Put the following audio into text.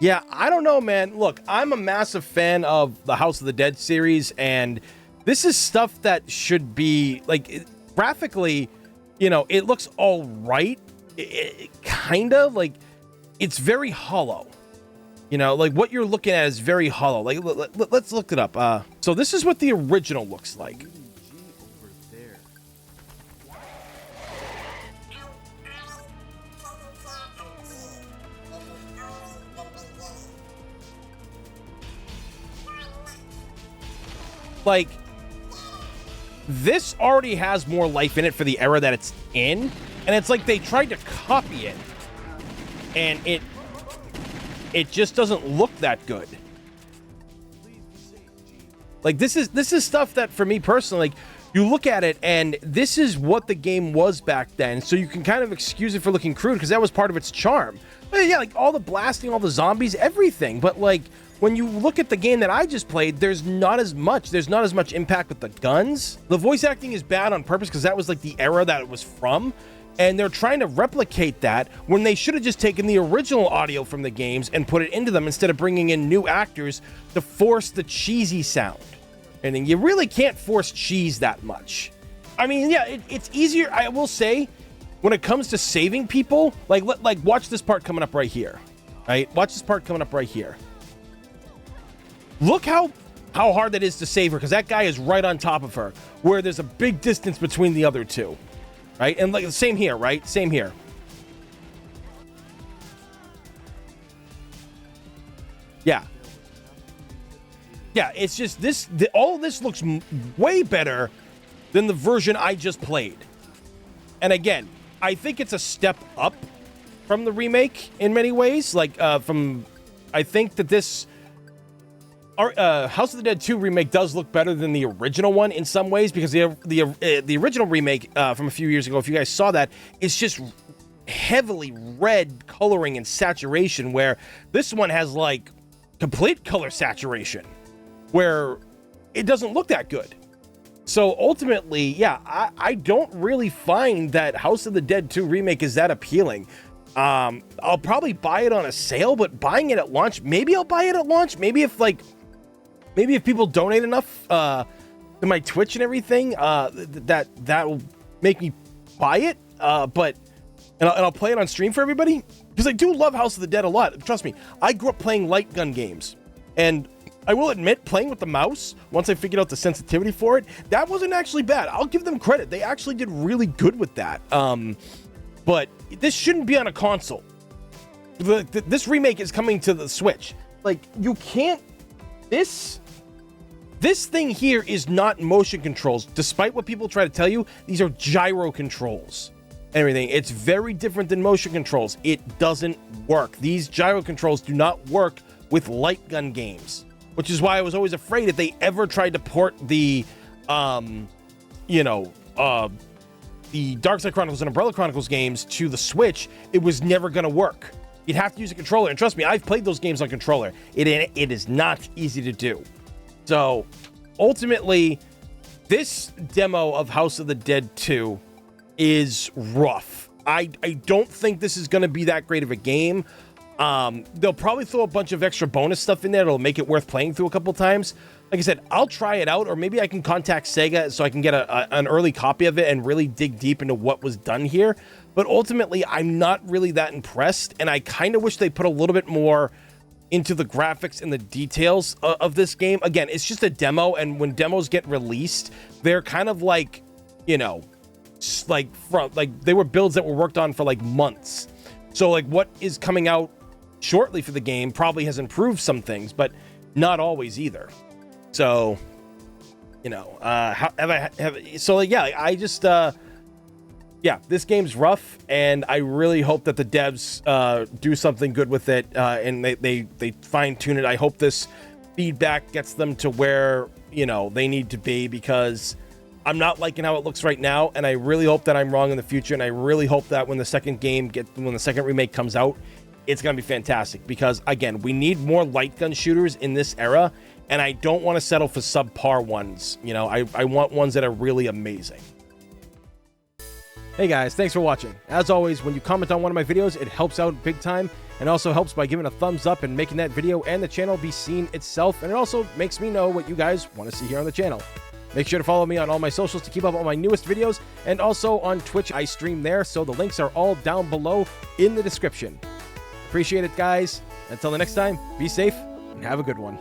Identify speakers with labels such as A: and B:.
A: Yeah, I don't know, man. Look, I'm a massive fan of the House of the Dead series, and this is stuff that should be like graphically, it looks all right. Kind of like it's very hollow. Like what you're looking at is very hollow. Like let's look it up. So this is what the original looks like. Like, this already has more life in it for the era that it's in, and it's like they tried to copy it, and it just doesn't look that good. Like, this is stuff that, for me personally, like, you look at it, and this is what the game was back then, so you can kind of excuse it for looking crude, because that was part of its charm. But yeah, like, all the blasting, all the zombies, everything, but, like, when you look at the game that I just played, there's not as much impact with the guns. The voice acting is bad on purpose because that was like the era that it was from. And they're trying to replicate that when they should have just taken the original audio from the games and put it into them instead of bringing in new actors to force the cheesy sound. And you really can't force cheese that much. I mean, yeah, it's easier, I will say, when it comes to saving people. Like watch this part coming up right here. Right? Watch this part coming up right here. Look how hard that is to save her, because that guy is right on top of her, where there's a big distance between the other two, right? And like same here, right? Same here. Yeah. Yeah, it's just all of this looks way better than the version I just played. And again, I think it's a step up from the remake in many ways. Like, I think that this House of the Dead 2 remake does look better than the original one in some ways, because the original remake from a few years ago, if you guys saw that, it's just heavily red coloring and saturation, where this one has like complete color saturation, where it doesn't look that good. So ultimately, yeah, I don't really find that House of the Dead 2 remake is that appealing. I'll probably buy it on a sale, but buying it at launch, maybe I'll buy it at launch. Maybe if people donate enough to my Twitch and everything, that will make me buy it. But I'll play it on stream for everybody, because I do love House of the Dead a lot. Trust me, I grew up playing light gun games, and I will admit, playing with the mouse, once I figured out the sensitivity for it, that wasn't actually bad. I'll give them credit. They actually did really good with that. But this shouldn't be on a console. This remake is coming to the Switch. Like, you can't... This thing here is not motion controls. Despite what people try to tell you, these are gyro controls and everything. It's very different than motion controls. It doesn't work. These gyro controls do not work with light gun games, which is why I was always afraid if they ever tried to port the Dark Side Chronicles and Umbrella Chronicles games to the Switch, it was never going to work. You'd have to use a controller. And trust me, I've played those games on controller. It is not easy to do. So, ultimately, this demo of House of the Dead 2 is rough. I don't think this is going to be that great of a game. They'll probably throw a bunch of extra bonus stuff in there that'll make it worth playing through a couple times. Like I said, I'll try it out, or maybe I can contact Sega so I can get an early copy of it and really dig deep into what was done here. But ultimately, I'm not really that impressed, and I kind of wish they put a little bit more into the graphics and the details of this game. Again, it's just a demo, and when demos get released, they're kind of like, like they were builds that were worked on for like months. So like what is coming out shortly for the game probably has improved some things, but not always either. So, this game's rough, and I really hope that the devs do something good with it, and they fine tune it. I hope this feedback gets them to where, they need to be, because I'm not liking how it looks right now, and I really hope that I'm wrong in the future, and I really hope that when the second remake comes out, it's going to be fantastic, because again, we need more light gun shooters in this era, and I don't want to settle for subpar ones. I want ones that are really amazing. Hey guys, thanks for watching. As always, when you comment on one of my videos, it helps out big time, and also helps by giving a thumbs up and making that video and the channel be seen itself, and it also makes me know what you guys want to see here on the channel. Make sure to follow me on all my socials to keep up on my newest videos, and also on Twitch, I stream there, so the links are all down below in the description. Appreciate it, guys. Until the next time, be safe and have a good one.